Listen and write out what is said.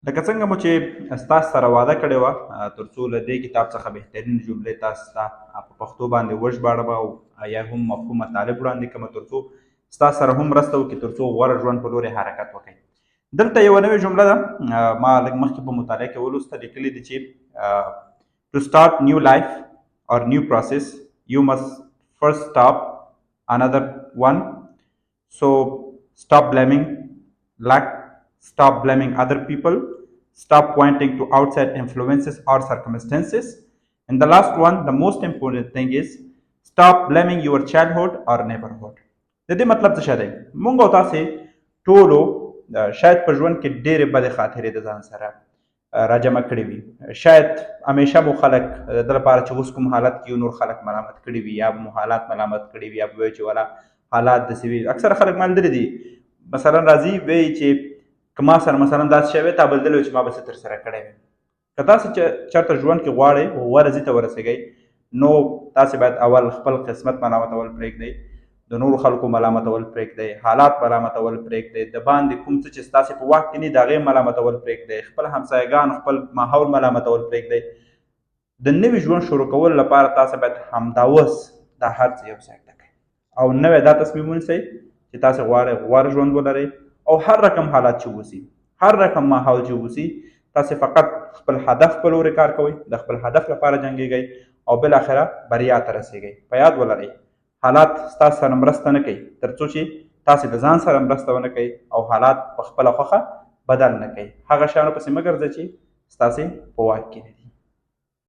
لکه څنګه مو چې ستاسو سره وعده کړې وه تر څو له دې کتاب څخه بهترین جملې تاسو ته په پښتو باندې وژباړم او یا هم مفهوم مطالب وړاندې کړم تر څو ستاسو سره هم مرسته وکړي تر څو غوره ژوند په لورې حرکت وکړئ. دلته یوه نوې جمله ده ما لږ مخکې په مطالعه کې ولوسته، لیکلي دي چې to start new life or new process you must first stop another one. So stop blaming luck, stop blaming other people, stop pointing to outside influences or circumstances, and the last one, the most important thing is stop blaming your childhood or neighborhood. د دې مطلب څه دی؟ مونږ او تاسې ټولو شاید په ژوند کې ډېرې بدې خاطرې د ځان سره راجمع کړې وي. شاید همیشه مو خلک د لپاره چې اوس کوم حالت کې نور خلک ملامت کړي وي، یا مو حالات ملامت کړي وي، یا به وایي چې والا حالات داسې وي. اکثره خلک مالدري دي، مثلا راځي وایي چې که ما سره مثلا داسې شی وی تا بلدلی وي چې ما به څه ترسره کړی وي. که تاسې چېرته ژوند کې غواړئ غوره ځي ته ورسېږئ، نو تاسې باید اول خپل قسمت ملامتول پرېږدئ، د نورو خلکو ملامتول پرېږدئ، حالات ملامتول پرېږدئ، د باندې کوم څه چې ستاسې په واک کې نه دي د هغې ملامتول پرېږدئ، خپل همسایګان خپل ماحول ملامتول پرېږدئ. د نوي ژوند شروع کولو لپاره تاسې باید همدا اوس دا هر څه یو ځای ته کړئ او نوی دا تصمیم ونیسئ چې تاسې غواړئ غوره ژوند ولرئ او هر رقم حالات چې وسی، هر رقم ماحول چې وسی، تاسې فقط خپل هدف په لورې کار کوئ، د خپل هدف لپاره جنګېږئ او بالاخره بریا ته رسېږئ. په یاد ولرئ حالات ستاسو سره مرسته نه کوي تر څو چې تاسې د ځان سره مرسته ونه کوئ او حالات په خپله خوښه بدل نه کوئ. هغه شیانو پسې مه ګرځئ چې ستاسې په واک کې دي.